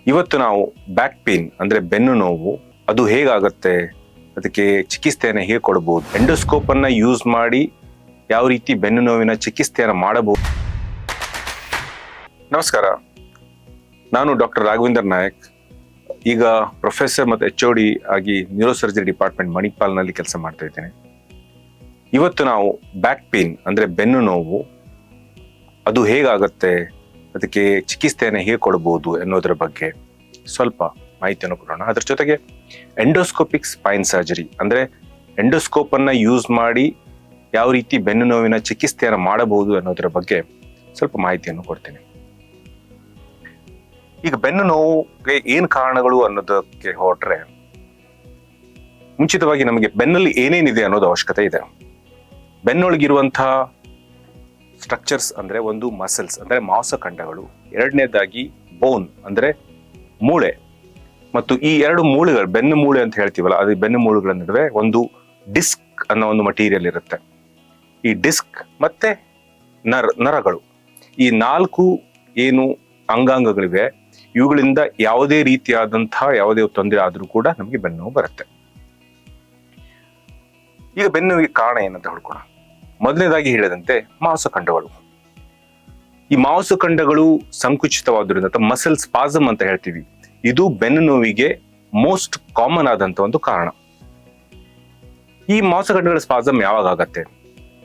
ಇವತ್ತು ನಾವು back pain ಅಂದ್ರೆ ಬೆನ್ನು ನೋವು ಅದು ಹೇಗಾಗತ್ತೆ, ಅದಕ್ಕೆ ಚಿಕಿತ್ಸೆಯನ್ನು ಹೇಗೆ ಕೊಡಬಹುದು, ಎಂಡೋಸ್ಕೋಪ್ ಅನ್ನ ಯೂಸ್ ಮಾಡಿ ಯಾವ ರೀತಿ ಬೆನ್ನು ನೋವಿನ ಚಿಕಿತ್ಸೆಯನ್ನು ಮಾಡಬಹುದು. ನಮಸ್ಕಾರ, ನಾನು ಡಾಕ್ಟರ್ ರಾಘವೇಂದ್ರ ನಾಯಕ್. ಈಗ ಪ್ರೊಫೆಸರ್ ಮತ್ತು HOD ಆಗಿ ನ್ಯೂರೋಸರ್ಜರಿ ಡಿಪಾರ್ಟ್ಮೆಂಟ್ ಮಣಿಪಾಲ್ನಲ್ಲಿ ಕೆಲಸ ಮಾಡ್ತಾ ಇದ್ದೇನೆ. ಇವತ್ತು ನಾವು ಬ್ಯಾಕ್ ಪೇನ್ ಅಂದ್ರೆ ಬೆನ್ನು ನೋವು ಅದು ಹೇಗಾಗತ್ತೆ, ಅದಕ್ಕೆ ಚಿಕಿತ್ಸೆಯನ್ನು ಹೇಗೆ ಕೊಡಬಹುದು ಅನ್ನೋದ್ರ ಬಗ್ಗೆ ಸ್ವಲ್ಪ ಮಾಹಿತಿಯನ್ನು ಕೊಡೋಣ. ಅದ್ರ ಜೊತೆಗೆ ಎಂಡೋಸ್ಕೋಪಿಕ್ ಸ್ಪೈನ್ ಸರ್ಜರಿ ಅಂದ್ರೆ ಎಂಡೋಸ್ಕೋಪ್ ಅನ್ನ ಯೂಸ್ ಮಾಡಿ ಯಾವ ರೀತಿ ಬೆನ್ನು ನೋವಿನ ಚಿಕಿತ್ಸೆಯನ್ನು ಮಾಡಬಹುದು ಅನ್ನೋದ್ರ ಬಗ್ಗೆ ಸ್ವಲ್ಪ ಮಾಹಿತಿಯನ್ನು ಕೊಡ್ತೇನೆ. ಈಗ ಬೆನ್ನು ನೋವಿಗೆ ಏನ್ ಕಾರಣಗಳು ಅನ್ನೋದಕ್ಕೆ ಹೊರಟ್ರೆ, ಮುಂಚಿತವಾಗಿ ನಮಗೆ ಬೆನ್ನಲ್ಲಿ ಏನೇನಿದೆ ಅನ್ನೋದು ಅವಶ್ಯಕತೆ ಇದೆ. ಬೆನ್ನೊಳಗಿರುವಂತಹ ಸ್ಟ್ರಕ್ಚರ್ಸ್ ಅಂದ್ರೆ ಒಂದು ಮಸಲ್ಸ್ ಅಂದ್ರೆ ಮಾಂಸಖಂಡಗಳು, ಎರಡನೇದಾಗಿ ಬೋನ್ ಅಂದ್ರೆ ಮೂಳೆ, ಮತ್ತು ಈ ಎರಡು ಮೂಳೆಗಳು ಬೆನ್ನು ಮೂಳೆ ಅಂತ ಹೇಳ್ತೀವಲ್ಲ, ಅದು ಬೆನ್ನು ಮೂಳೆಗಳ ನಡುವೆ ಒಂದು ಡಿಸ್ಕ್ ಅನ್ನೋ ಒಂದು ಮಟೀರಿಯಲ್ ಇರುತ್ತೆ. ಈ ಡಿಸ್ಕ್ ಮತ್ತೆ ನರಗಳು, ಈ ನಾಲ್ಕು ಏನು ಅಂಗಾಂಗಗಳಿವೆ, ಇವುಗಳಿಂದ ಯಾವುದೇ ರೀತಿಯಾದಂತಹ ಯಾವುದೇ ತೊಂದರೆ ಆದ್ರೂ ಕೂಡ ನಮಗೆ ಬೆನ್ನು ನೋವು ಬರುತ್ತೆ. ಈಗ ಬೆನ್ನು ನೋವಿಗೆ ಕಾರಣ ಏನಂತ ಹುಡ್ಕೋಣ. ಮೊದಲನೇದಾಗಿ ಹೇಳಿದಂತೆ ಮಾಂಸಖಂಡಗಳು. ಈ ಮಾಂಸಖಂಡಗಳು ಸಂಕುಚಿತವಾದ್ರಿಂದ ಅಥವಾ ಮಸಲ್ ಸ್ಪಾಸಮ್ ಅಂತ ಹೇಳ್ತೀವಿ, ಇದು ಬೆನ್ನು ನೋವಿಗೆ ಮೋಸ್ಟ್ ಕಾಮನ್ ಆದಂತ ಒಂದು ಕಾರಣ. ಈ ಮಾಂಸಖಂಡಗಳ ಸ್ಪಾಸಮ್ ಯಾವಾಗ ಆಗತ್ತೆ,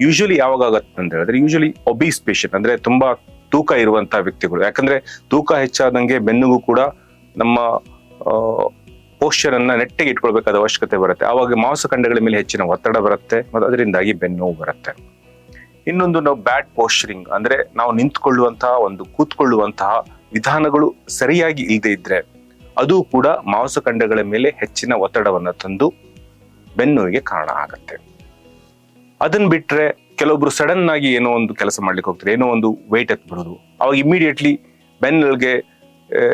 ಯೂಶಲಿ ಯಾವಾಗ ಆಗತ್ತೆ ಅಂತ ಹೇಳಿದ್ರೆ, ಯೂಶಲಿ ಒಬೀಸ್ ಪೇಷಂಟ್ ಅಂದ್ರೆ ತುಂಬಾ ತೂಕ ಇರುವಂತಹ ವ್ಯಕ್ತಿಗಳು. ಯಾಕಂದ್ರೆ ತೂಕ ಹೆಚ್ಚಾದಂಗೆ ಬೆನ್ನುಗೂ ಕೂಡ ನಮ್ಮ ಪೋಸ್ಚರ್ ಅನ್ನ ನೆಟ್ಟಗೆ ಇಟ್ಕೊಳ್ಬೇಕಾದ ಅವಶ್ಯಕತೆ ಬರುತ್ತೆ. ಆವಾಗ ಮಾಂಸಖಂಡಗಳ ಮೇಲೆ ಹೆಚ್ಚಿನ ಒತ್ತಡ ಬರುತ್ತೆ ಮತ್ತು ಅದರಿಂದಾಗಿ ಬೆನ್ನು ನೋವು ಬರುತ್ತೆ. ಇನ್ನೊಂದು, ನಾವು ಬ್ಯಾಡ್ ಪೋಸ್ಚರಿಂಗ್ ಅಂದ್ರೆ ನಾವು ನಿಂತ್ಕೊಳ್ಳುವಂತಹ ಒಂದು ಕೂತ್ಕೊಳ್ಳುವಂತಹ ವಿಧಾನಗಳು ಸರಿಯಾಗಿ ಇಲ್ಲದೆ ಇದ್ರೆ ಅದು ಕೂಡ ಮಾಂಸಖಂಡಗಳ ಮೇಲೆ ಹೆಚ್ಚಿನ ಒತ್ತಡವನ್ನ ತಂದು ಬೆನ್ನುವಿಗೆ ಕಾರಣ ಆಗತ್ತೆ. ಅದನ್ನ ಬಿಟ್ರೆ ಕೆಲವೊಬ್ರು ಸಡನ್ ಆಗಿ ಏನೋ ಒಂದು ಕೆಲಸ ಮಾಡ್ಲಿಕ್ಕೆ ಹೋಗ್ತಾರೆ, ಏನೋ ಒಂದು ವೆಯ್ಟ್ ಎತ್ಬಿಡೋದು, ಅವಾಗ ಇಮಿಡಿಯೇಟ್ಲಿ ಬೆನ್ನಿಗೆ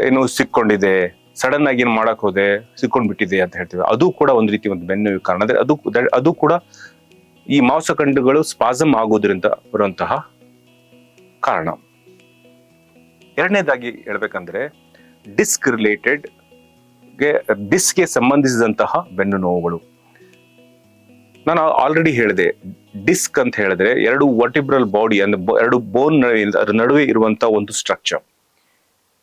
ಏನೋ ಸಿಕ್ಕೊಂಡಿದೆ, ಸಡನ್ ಆಗಿ ಏನು ಮಾಡಕ್ ಹೋದೆ ಸಿಕ್ಕೊಂಡ್ಬಿಟ್ಟಿದೆ ಅಂತ ಹೇಳ್ತೀವಿ, ಅದು ಕೂಡ ಒಂದು ರೀತಿ ಒಂದು ಬೆನ್ನು ನೋವಿಗೆ ಕಾರಣ. ಅಂದ್ರೆ ಅದು ಕೂಡ ಈ ಮಾಂಸಖಂಡಗಳು ಸ್ಪಾಸಮ್ ಆಗೋದ್ರಿಂದ ಬರುವಂತಹ ಕಾರಣ. ಎರಡನೇದಾಗಿ ಹೇಳ್ಬೇಕಂದ್ರೆ ಡಿಸ್ಕ್ ರಿಲೇಟೆಡ್ ಡಿಸ್ಕ್ಗೆ ಸಂಬಂಧಿಸಿದಂತಹ ಬೆನ್ನು ನೋವುಗಳು. ನಾನು ಆಲ್ರೆಡಿ ಹೇಳಿದೆ, ಡಿಸ್ಕ್ ಅಂತ ಹೇಳಿದ್ರೆ ಎರಡು ವರ್ಟಿಬ್ರಲ್ ಬಾಡಿ ಅಂದ್ರೆ ಎರಡು ಬೋನ್ ನಡುವೆ ಇರುವಂತಹ ಒಂದು ಸ್ಟ್ರಕ್ಚರ್.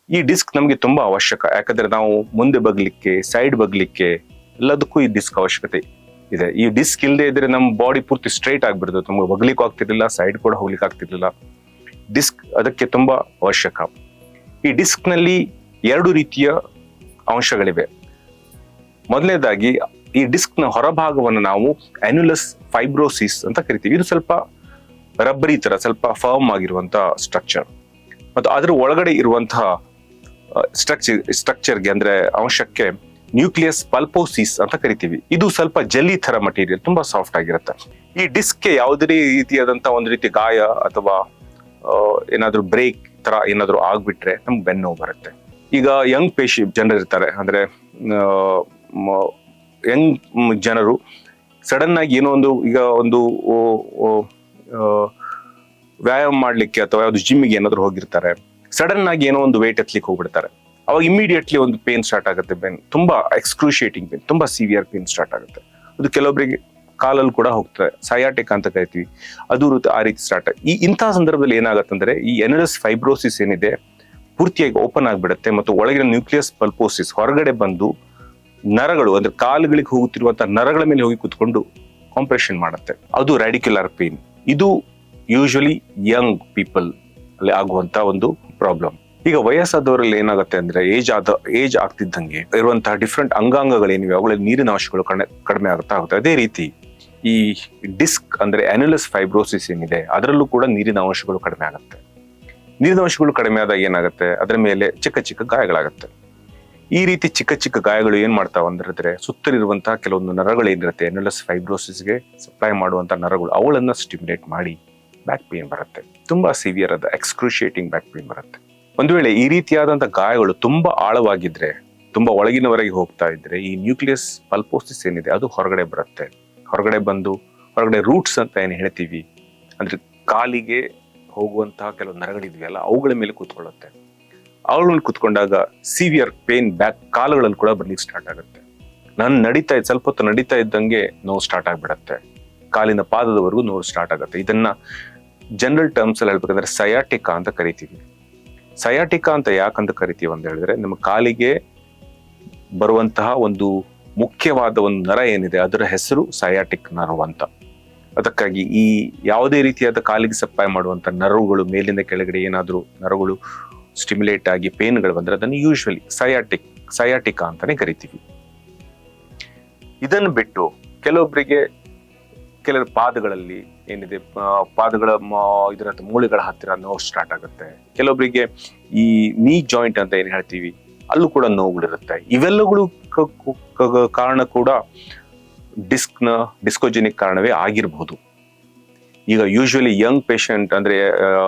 ಈ ಡಿಸ್ಕ್ ನಮಗೆ ತುಂಬಾ ಅವಶ್ಯಕ, ಯಾಕಂದ್ರೆ ನಾವು ಮುಂದೆ ಬಗ್ಲಿಕ್ಕೆ, ಸೈಡ್ ಬಗ್ಲಿಕ್ಕೆ ಎಲ್ಲದಕ್ಕೂ ಈ ಡಿಸ್ಕ್ ಅವಶ್ಯಕತೆ ಇದೆ. ಈ ಡಿಸ್ಕ್ ಇಲ್ಲದೆ ಇದ್ರೆ ನಮ್ಮ ಬಾಡಿ ಪೂರ್ತಿ ಸ್ಟ್ರೈಟ್ ಆಗ್ಬಿಡ್ತದೆ, ನಮ್ಗೆ ಬಗ್ಲಿಕ್ಕೂ ಆಗ್ತಿರ್ಲಿಲ್ಲ, ಸೈಡ್ ಕೂಡ ಹೋಗ್ಲಿಕ್ಕೆ ಆಗ್ತಿರ್ಲಿಲ್ಲ. ಡಿಸ್ಕ್ ಅದಕ್ಕೆ ತುಂಬಾ ಅವಶ್ಯಕ. ಈ ಡಿಸ್ಕ್ ನಲ್ಲಿ ಎರಡು ರೀತಿಯ ಅಂಶಗಳಿವೆ. ಮೊದಲನೇದಾಗಿ ಈ ಡಿಸ್ಕ್ ನ ಹೊರಭಾಗವನ್ನು ನಾವು ಅನ್ಯುಲಸ್ ಫೈಬ್ರೋಸಿಸ್ ಅಂತ ಕರಿತೀವಿ. ಇದು ಸ್ವಲ್ಪ ರಬ್ಬರಿ ತರ ಸ್ವಲ್ಪ ಫರ್ಮ್ ಆಗಿರುವಂತಹ ಸ್ಟ್ರಕ್ಚರ್, ಮತ್ತು ಅದರ ಒಳಗಡೆ ಇರುವಂತಹ ಸ್ಟ್ರಕ್ಚರ್ಗೆ ಅಂದ್ರೆ ಅಂಶಕ್ಕೆ ನ್ಯೂಕ್ಲಿಯಸ್ ಪಲ್ಪೋಸಿಸ್ ಅಂತ ಕರಿತೀವಿ. ಇದು ಸ್ವಲ್ಪ ಜೆಲ್ಲಿ ತರ ಮಟೀರಿಯಲ್, ತುಂಬಾ ಸಾಫ್ಟ್ ಆಗಿರುತ್ತೆ. ಈ ಡಿಸ್ಕ್ಗೆ ಯಾವುದೇ ರೀತಿಯಾದಂತಹ ಒಂದು ರೀತಿ ಗಾಯ ಅಥವಾ ಏನಾದ್ರೂ ಬ್ರೇಕ್ ತರ ಏನಾದ್ರೂ ಆಗ್ಬಿಟ್ರೆ ನಮ್ಗೆ ಬೆನ್ನು ನೋವು ಬರುತ್ತೆ. ಈಗ ಯಂಗ್ ಜನರು ಇರ್ತಾರೆ, ಅಂದ್ರೆ ಯಂಗ್ ಜನರು ಸಡನ್ ಆಗಿ ಏನೋ ಒಂದು ಈಗ ಒಂದು ವ್ಯಾಯಾಮ ಮಾಡ್ಲಿಕ್ಕೆ ಅಥವಾ ಯಾವ್ದು ಜಿಮ್ಗೆ ಏನಾದ್ರು ಹೋಗಿರ್ತಾರೆ, ಸಡನ್ ಆಗಿ ಏನೋ ಒಂದು ವೇಟ್ ಎತ್ಲಿಕ್ಕೆ ಹೋಗ್ಬಿಡ್ತಾರೆ, ಅವಾಗ ಇಮಿಡಿಯೇಟ್ಲಿ ಒಂದು ಪೇನ್ ಸ್ಟಾರ್ಟ್ ಆಗುತ್ತೆ. ಬೆನ್ನು ತುಂಬಾ ಎಕ್ಸ್ಕ್ರೂಷಿಯೇಟಿಂಗ್ ಪೇನ್, ತುಂಬಾ ಸಿವಿಯರ್ ಪೇನ್ ಸ್ಟಾರ್ಟ್ ಆಗುತ್ತೆ. ಅದು ಕೆಲವೊಬ್ಬರಿಗೆ ಕಾಲಲ್ಲಿ ಕೂಡ ಹೋಗ್ತಾರೆ, ಸಯಾಟಿಕ್ ಅಂತ ಕರಿತೀವಿ, ಅದು ಆ ರೀತಿ ಸ್ಟಾರ್ಟ್. ಇಂತಹ ಸಂದರ್ಭದಲ್ಲಿ ಏನಾಗತ್ತಂದ್ರೆ ಈ ಎನಲಸ್ ಫೈಬ್ರೋಸಿಸ್ ಏನಿದೆ ಪೂರ್ತಿಯಾಗಿ ಓಪನ್ ಆಗ್ಬಿಡುತ್ತೆ, ಮತ್ತು ಒಳಗಿನ ನ್ಯೂಕ್ಲಿಯಸ್ ಪಲ್ಪೋಸಿಸ್ ಹೊರಗಡೆ ಬಂದು ನರಗಳು ಅಂದ್ರೆ ಕಾಲುಗಳಿಗೆ ಹೋಗುತ್ತಿರುವಂತಹ ನರಗಳ ಮೇಲೆ ಹೋಗಿ ಕುತ್ಕೊಂಡು ಕಾಂಪ್ರೆಷನ್ ಮಾಡುತ್ತೆ. ಅದು ರ್ಯಾಡಿಕ್ಯುಲರ್ ಪೇನ್. ಇದು ಯೂಶಲಿ ಯಂಗ್ ಪೀಪಲ್ ಅಲ್ಲಿ ಆಗುವಂತ ಒಂದು ಪ್ರಾಬ್ಲಮ್. ಈಗ ವಯಸ್ಸಾದವರಲ್ಲಿ ಏನಾಗುತ್ತೆ ಅಂದ್ರೆ ಏಜ್ ಆಗ್ತಿದ್ದಂಗೆ ಇರುವಂತಹ ಡಿಫ್ರೆಂಟ್ ಅಂಗಾಂಗಗಳೇನಿವೆ ಅವುಗಳಲ್ಲಿ ನೀರಿನ ಅಂಶಗಳು ಕಡಿಮೆ ಆಗುತ್ತಾ ಹೋಗುತ್ತೆ. ಅದೇ ರೀತಿ ಈ ಡಿಸ್ಕ್ ಅಂದ್ರೆ ಅನ್ಯುಲಸ್ ಫೈಬ್ರೋಸಿಸ್ ಏನಿದೆ ಅದರಲ್ಲೂ ಕೂಡ ನೀರಿನ ಅಂಶಗಳು ಕಡಿಮೆ ಆಗುತ್ತೆ. ನೀರಿನ ಅಂಶಗಳು ಕಡಿಮೆ ಆದಾಗ ಏನಾಗುತ್ತೆ, ಅದರ ಮೇಲೆ ಚಿಕ್ಕ ಚಿಕ್ಕ ಗಾಯಗಳಾಗುತ್ತೆ. ಈ ರೀತಿ ಚಿಕ್ಕ ಚಿಕ್ಕ ಗಾಯಗಳು ಏನ್ ಮಾಡ್ತಾವ ಅಂದ್ರೆ ಸುತ್ತಲಿರುವಂತಹ ಕೆಲವೊಂದು ನರಗಳು ಏನಿರುತ್ತೆ ಅನ್ಯುಲಸ್ ಫೈಬ್ರೋಸಿಸ್ಗೆ ಸಪ್ಲೈ ಮಾಡುವಂತಹ ನರಗಳು, ಅವುಗಳನ್ನ ಸ್ಟಿಮ್ಯುಲೇಟ್ ಮಾಡಿ ಬ್ಯಾಕ್ ಪೇನ್ ಬರುತ್ತೆ. ತುಂಬಾ ಸಿವಿಯರ್ ಆದ ಎಕ್ಸ್ಕ್ರೂಷಿಯೇಟಿಂಗ್ ಬ್ಯಾಕ್ ಪೇನ್ ಬರುತ್ತೆ. ಒಂದು ವೇಳೆ ಈ ರೀತಿಯಾದಂತಹ ಗಾಯಗಳು ತುಂಬಾ ಆಳವಾಗಿದ್ರೆ, ತುಂಬಾ ಒಳಗಿನವರೆಗೆ ಹೋಗ್ತಾ ಇದ್ರೆ, ಈ ನ್ಯೂಕ್ಲಿಯಸ್ ಪಲ್ಪೋಸಿಸ್ ಏನಿದೆ ಅದು ಹೊರಗಡೆ ಬರುತ್ತೆ. ಹೊರಗಡೆ ಬಂದು ಹೊರಗಡೆ ರೂಟ್ಸ್ ಅಂತ ಏನು ಹೇಳ್ತೀವಿ, ಅಂದ್ರೆ ಕಾಲಿಗೆ ಹೋಗುವಂತಹ ಕೆಲವು ನರಗಳಿದೆಯಲ್ಲ ಅವುಗಳ ಮೇಲೆ ಕೂತ್ಕೊಳ್ಳುತ್ತೆ. ಅವಳನ್ನು ಕುತ್ಕೊಂಡಾಗ ಸಿವಿಯರ್ ಪೇನ್ ಬ್ಯಾಕ್ ಕಾಲುಗಳಲ್ಲಿ ಕೂಡ ಬರ್ಲಿಕ್ಕೆ ಸ್ಟಾರ್ಟ್ ಆಗುತ್ತೆ. ನಾನು ಸ್ವಲ್ಪ ಹೊತ್ತು ನಡೀತಾ ಇದ್ದಂಗೆ ನೋವು ಸ್ಟಾರ್ಟ್ ಆಗ್ಬಿಡತ್ತೆ, ಕಾಲಿನ ಪಾದದವರೆಗೂ ನೋವು ಸ್ಟಾರ್ಟ್ ಆಗುತ್ತೆ. ಇದನ್ನ ಜನರಲ್ ಟರ್ಮ್ಸ್ ಅಲ್ಲಿ ಹೇಳ್ಬೇಕಂದ್ರೆ ಸಯಾಟಿಕಾ ಅಂತ ಕರಿತೀವಿ. ಸಯಾಟಿಕಾ ಅಂತ ಯಾಕಂತ ಕರಿತೀವಿ ಅಂತ ಹೇಳಿದ್ರೆ, ನಮ್ಮ ಕಾಲಿಗೆ ಬರುವಂತಹ ಒಂದು ಮುಖ್ಯವಾದ ಒಂದು ನರ ಏನಿದೆ ಅದರ ಹೆಸರು ಸಯಾಟಿಕ್ ನರ್ವ್ ಅಂತ. ಅದಕ್ಕಾಗಿ ಈ ಯಾವುದೇ ರೀತಿಯಾದ ಕಾಲಿಗೆ ಸಪ್ಲೈ ಮಾಡುವಂತ ನರಗಳು ಮೇಲಿಂದ ಕೆಳಗಡೆ ಏನಾದ್ರೂ ನರಗಳು ಸ್ಟಿಮ್ಯುಲೇಟ್ ಆಗಿ ಪೇನ್ಗಳು ಬಂದ್ರೆ ಅದನ್ನು ಯೂಶುವಲಿ ಸಯಾಟಿಕಾ ಅಂತಾನೆ ಕರಿತೀವಿ. ಇದನ್ನು ಬಿಟ್ಟು ಕೆಲವೊಬ್ಬರಿಗೆ ಕೆಲವು ಪಾದಗಳಲ್ಲಿ ಏನಿದೆ, ಪಾದಗಳ ಇದರ ಮೂಳೆಗಳ ಹತ್ತಿರ ನೋವು ಸ್ಟಾರ್ಟ್ ಆಗುತ್ತೆ. ಕೆಲವೊಬ್ಬರಿಗೆ ಈ ನೀ ಜಾಯಿಂಟ್ ಅಂತ ಏನ್ ಹೇಳ್ತೀವಿ ಅಲ್ಲೂ ಕೂಡ ನೋವುಗಳಿರುತ್ತೆ. ಇವೆಲ್ಲಗಳು ಕಾರಣ ಕೂಡ ಡಿಸ್ಕೋಜೆನಿಕ್ ಕಾರಣವೇ ಆಗಿರ್ಬೋದು. ಈಗ ಯೂಶುವಲಿ ಯಂಗ್ ಪೇಷಂಟ್ ಅಂದ್ರೆ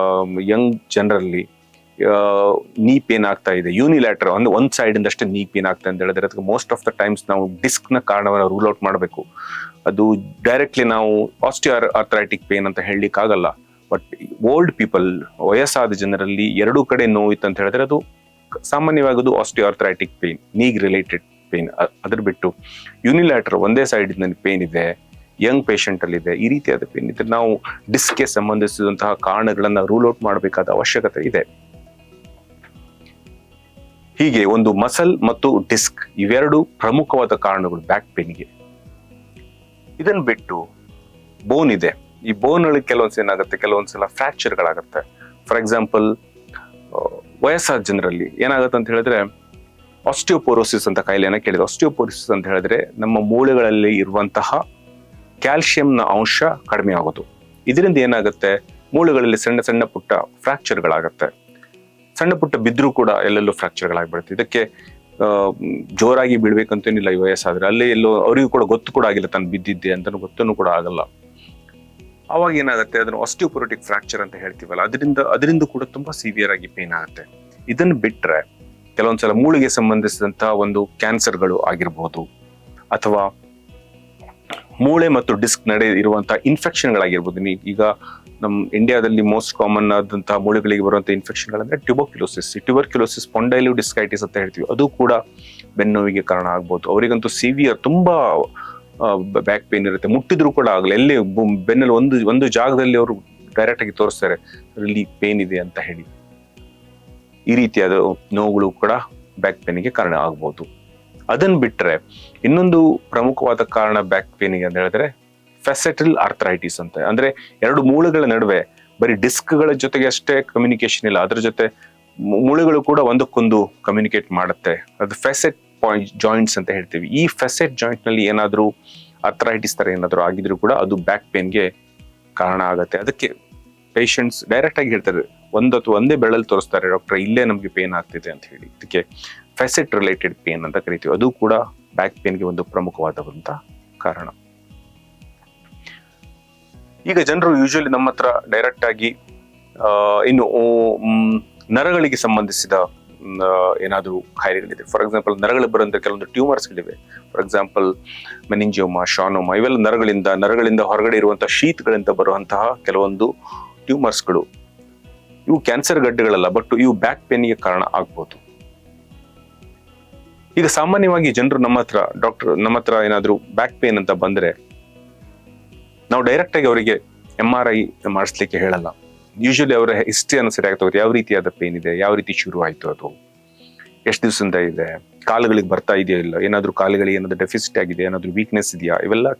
ಯಂಗ್ ಜನರಲ್ಲಿ ನೀ ಪೇನ್ ಆಗ್ತಾ ಇದೆ, ಯೂನಿಲ್ಯಾಟರ್ ಅಂದ್ರೆ ಒಂದ್ ಸೈಡ್ ಇಂದಷ್ಟೇ ನೀ ಪೇನ್ ಆಗ್ತಾ ಅಂತ ಹೇಳಿದ್ರೆ ಅದಕ್ಕೆ ಮೋಸ್ಟ್ ಆಫ್ ದ ಟೈಮ್ಸ್ ನಾವು ಡಿಸ್ಕ್ ನ ಕಾರಣವನ್ನು ರೂಲ್ ಔಟ್ ಮಾಡಬೇಕು. ಅದು ಡೈರೆಕ್ಟ್ಲಿ ನಾವು ಆಸ್ಟಿಯೋ ಆರ್ಥರೈಟಿಕ್ ಪೇನ್ ಅಂತ ಹೇಳಲಿಕ್ಕೆ ಆಗಲ್ಲ. ಬಟ್ ಓಲ್ಡ್ ಪೀಪಲ್, ವಯಸ್ಸಾದ ಜನರಲ್ಲಿ ಎರಡೂ ಕಡೆ ನೋವಿತ್ತು ಅಂತ ಹೇಳಿದ್ರೆ ಅದು ಸಾಮಾನ್ಯವಾಗಿ ಅದು ಆಸ್ಟಿಯೋ ಆರ್ಥರೈಟಿಕ್ ಪೇನ್, ನೀಗ್ ರಿಲೇಟೆಡ್ ಪೇನ್. ಅದ್ರ ಬಿಟ್ಟು ಯೂನಿಲ್ಯಾಟರ್ ಒಂದೇ ಸೈಡ್ ನಲ್ಲಿ ಪೇನ್ ಇದೆ, ಯಂಗ್ ಪೇಷಂಟ್ ಅಲ್ಲಿ ಇದೆ, ಈ ರೀತಿಯಾದ ಪೇನ್ ಇದ್ರೆ ನಾವು ಡಿಸ್ಕ್ಗೆ ಸಂಬಂಧಿಸಿದಂತಹ ಕಾರಣಗಳನ್ನ ರೂಲ್ ಔಟ್ ಮಾಡಬೇಕಾದ ಅವಶ್ಯಕತೆ ಇದೆ. ಹೀಗೆ ಒಂದು ಮಸಲ್ ಮತ್ತು ಡಿಸ್ಕ್ ಇವೆರಡು ಪ್ರಮುಖವಾದ ಕಾರಣಗಳು ಬ್ಯಾಕ್ ಪೇನ್ಗೆ. ಇದನ್ನ ಬಿಟ್ಟು ಬೋನ್ ಇದೆ. ಈ ಬೋನ್ ಒಳಗೆ ಕೆಲವೊಂದ್ಸ ಏನಾಗುತ್ತೆ, ಕೆಲವೊಂದ್ಸಲ ಫ್ರಾಕ್ಚರ್ಗಳಾಗುತ್ತೆ. ಫಾರ್ ಎಕ್ಸಾಂಪಲ್ ವಯಸ್ಸಾದ ಜನರಲ್ಲಿ ಏನಾಗುತ್ತೆ ಅಂತ ಹೇಳಿದ್ರೆ ಆಸ್ಟಿಯೋಪೋರೋಸಿಸ್ ಅಂತ ಕಾಯಿಲೆಯನ್ನ ಕೇಳಿದೆ. ಆಸ್ಟಿಯೋಪೋರೋಸಿಸ್ ಅಂತ ಹೇಳಿದ್ರೆ ನಮ್ಮ ಮೂಳೆಗಳಲ್ಲಿ ಇರುವಂತಹ ಕ್ಯಾಲ್ಸಿಯಂನ ಅಂಶ ಕಡಿಮೆ ಆಗೋದು. ಇದರಿಂದ ಏನಾಗುತ್ತೆ, ಮೂಳೆಗಳಲ್ಲಿ ಸಣ್ಣ ಸಣ್ಣ ಪುಟ್ಟ ಫ್ರಾಕ್ಚರ್ಗಳಾಗತ್ತೆ. ಸಣ್ಣ ಪುಟ್ಟ ಬಿದ್ರೂ ಕೂಡ ಎಲ್ಲೆಲ್ಲೂ ಫ್ರಾಕ್ಚರ್ಗಳಾಗ್ಬಿಡುತ್ತೆ. ಇದಕ್ಕೆ ಜೋರಾಗಿ ಬೀಳ್ಬೇಕಂತೇನಿಲ್ಲ. ಈ ವಯಸ್ಸಾದ್ರೆ ಅಲ್ಲಿ ಎಲ್ಲೋ ಅವರಿಗೂ ಕೂಡ ಗೊತ್ತು ಕೂಡ ಆಗಿಲ್ಲ ತಾನು ಬಿದ್ದಿದ್ದೆ ಅಂತ ಗೊತ್ತೂ ಕೂಡ ಆಗಲ್ಲ. ಅವಾಗ ಏನಾಗುತ್ತೆ, ಅದನ್ನು ಆಸ್ಟಿಯೋಪೊರೋಟಿಕ್ ಫ್ರಾಕ್ಚರ್ ಅಂತ ಹೇಳ್ತೀವಲ್ಲ, ಅದರಿಂದ ಕೂಡ ತುಂಬಾ ಸಿವಿಯರ್ ಆಗಿ ಪೇನ್ ಆಗುತ್ತೆ. ಇದನ್ನು ಬಿಟ್ರೆ ಕೆಲವೊಂದ್ಸಲ ಮೂಳೆಗೆ ಸಂಬಂಧಿಸಿದಂತಹ ಒಂದು ಕ್ಯಾನ್ಸರ್ಗಳು ಆಗಿರ್ಬೋದು, ಅಥವಾ ಮೂಳೆ ಮತ್ತು ಡಿಸ್ಕ್ ನಡೆ ಇರುವಂತಹ ಇನ್ಫೆಕ್ಷನ್ಗಳಾಗಿರ್ಬೋದು. ಈಗ ನಮ್ಮ ಇಂಡಿಯಾದಲ್ಲಿ ಮೋಸ್ಟ್ ಕಾಮನ್ ಆದಂತಹ ಮೂಳೆಗಳಿಗೆ ಬರುವಂತಹ ಇನ್ಫೆಕ್ಷನ್ಗಳಂದ್ರೆ ಟ್ಯೂಬರ್ಕ್ಯುಲೋಸಿಸ್ ಸ್ಪಾಂಡೈಲಿವ್ ಡಿಸ್ಕೈಟಿಸ್ ಅಂತ ಹೇಳ್ತೀವಿ. ಅದು ಕೂಡ ಬೆನ್ನೋವಿಗೆ ಕಾರಣ ಆಗ್ಬೋದು. ಅವರಿಗಂತೂ ಸಿವಿಯರ್ ತುಂಬಾ ಬ್ಯಾಕ್ ಪೇನ್ ಇರುತ್ತೆ, ಮುಟ್ಟಿದ್ರು ಕೂಡ ಆಗಲ್ಲ. ಎಲ್ಲಿ ಬೆನ್ನಲ್ಲಿ ಒಂದು ಜಾಗದಲ್ಲಿ ಅವರು ಡೈರೆಕ್ಟ್ ಆಗಿ ತೋರಿಸ್ತಾರೆ ಇಲ್ಲಿ ಪೇನ್ ಇದೆ ಅಂತ ಹೇಳಿ. ಈ ರೀತಿಯಾದ ನೋವುಗಳು ಕೂಡ ಬ್ಯಾಕ್ ಪೇನ್ಗೆ ಕಾರಣ ಆಗ್ಬೋದು. ಅದನ್ನ ಬಿಟ್ರೆ ಇನ್ನೊಂದು ಪ್ರಮುಖವಾದ ಕಾರಣ ಬ್ಯಾಕ್ ಪೇನ್ಗೆ ಅಂತ ಹೇಳಿದ್ರೆ ಫೆಸೆಟಲ್ ಆರ್ಥರೈಟಿಸ್ ಅಂತ. ಅಂದ್ರೆ ಎರಡು ಮೂಳೆಗಳ ನಡುವೆ ಬರೀ ಡಿಸ್ಕ್ಗಳ ಜೊತೆಗೆ ಅಷ್ಟೇ ಕಮ್ಯುನಿಕೇಶನ್ ಇಲ್ಲ, ಅದ್ರ ಜೊತೆ ಮೂಳೆಗಳು ಕೂಡ ಒಂದಕ್ಕೊಂದು ಕಮ್ಯುನಿಕೇಟ್ ಮಾಡುತ್ತೆ. ಅದು ಫೆಸೆಟ್ ಜಾಯಿಂಟ್ಸ್ ಅಂತ ಹೇಳ್ತೀವಿ. ಈ ಫೆಸೆಟ್ ಜಾಯಿಂಟ್ ನಲ್ಲಿ ಏನಾದ್ರೂ ಆರ್ಥರೈಟಿಸ್ ತರ ಏನಾದ್ರು ಆಗಿದ್ರು ಕೂಡ ಅದು ಬ್ಯಾಕ್ ಪೇನ್ಗೆ ಕಾರಣ ಆಗತ್ತೆ. ಅದಕ್ಕೆ ಪೇಷಂಟ್ಸ್ ಡೈರೆಕ್ಟ್ ಆಗಿ ಹೇಳ್ತಾರೆ, ಒಂದೇ ಬೆರಳಲ್ಲಿ ತೋರಿಸ್ತಾರೆ, ಡಾಕ್ಟರ್ ಇಲ್ಲೇ ನಮ್ಗೆ ಪೇನ್ ಆಗ್ತಿದೆ ಅಂತ ಹೇಳಿ. ಇದಕ್ಕೆ ಫೆಸೆಟ್ ರಿಲೇಟೆಡ್ ಪೇನ್ ಅಂತ ಕರಿತೀವಿ. ಅದು ಕೂಡ ಬ್ಯಾಕ್ ಪೇನ್ಗೆ ಒಂದು ಪ್ರಮುಖವಾದಂತ ಕಾರಣ. ಈಗ ಜನರು ಯೂಶುವಲಿ ನಮ್ಮ ಹತ್ರ ಡೈರೆಕ್ಟ್ ಆಗಿ ಇನ್ನು ನರಗಳಿಗೆ ಸಂಬಂಧಿಸಿದ ಏನಾದರೂ ಕಾಯಿಲೆಗಳಿದೆ. ಫಾರ್ ಎಕ್ಸಾಂಪಲ್ ನರಗಳು ಬರುವಂತ ಕೆಲವೊಂದು ಟ್ಯೂಮರ್ಸ್ಗಳಿವೆ. ಫಾರ್ ಎಕ್ಸಾಂಪಲ್ ಮೆನಿಂಜಿಯೋಮಾ, ಶಾನೋಮಾ, ಇವೆಲ್ಲ ನರಗಳಿಂದ ಹೊರಗಡೆ ಇರುವಂತಹ ಶೀತ್ಗಳಿಂದ ಬರುವಂತಹ ಕೆಲವೊಂದು ಟ್ಯೂಮರ್ಸ್ಗಳು. ಇವು ಕ್ಯಾನ್ಸರ್ ಗಡ್ಡೆಗಳಲ್ಲ, ಬಟ್ ಇವು ಬ್ಯಾಕ್ ಪೇನ್ಗೆ ಕಾರಣ ಆಗ್ಬೋದು. ಈಗ ಸಾಮಾನ್ಯವಾಗಿ ಜನರು ನಮ್ಮ ಹತ್ರ ಏನಾದ್ರು ಬ್ಯಾಕ್ ಪೇನ್ ಅಂತ ಬಂದ್ರೆ ನಾವು ಡೈರೆಕ್ಟ್ ಆಗಿ ಅವರಿಗೆ MRI ಮಾಡಿಸ್ಲಿಕ್ಕೆ ಹೇಳಲ್ಲ. ಯೂಶುವಲಿ ಅವರ ಹಿಸ್ಟ್ರಿಯನ್ನು ಸರಿಯಾಗಿ ತಗೋತೀವಿ. ಯಾವ ರೀತಿಯಾದ ಪೇನ್ ಇದೆ, ಯಾವ ರೀತಿ ಶುರು ಆಯ್ತು, ಅದು ಎಷ್ಟು ದಿವಸದಿಂದ ಇದೆ, ಕಾಲುಗಳಿಗೆ ಬರ್ತಾ ಇದೆಯಾ ಇಲ್ಲ, ಏನಾದ್ರು ಕಾಲುಗಳಿಗೆ ಏನಾದ್ರು ಡೆಫಿಸಿಟ್ ಆಗಿದೆ, ಏನಾದ್ರು ವೀಕ್ನೆಸ್ ಇದೆಯಾ, ಇವೆಲ್ಲ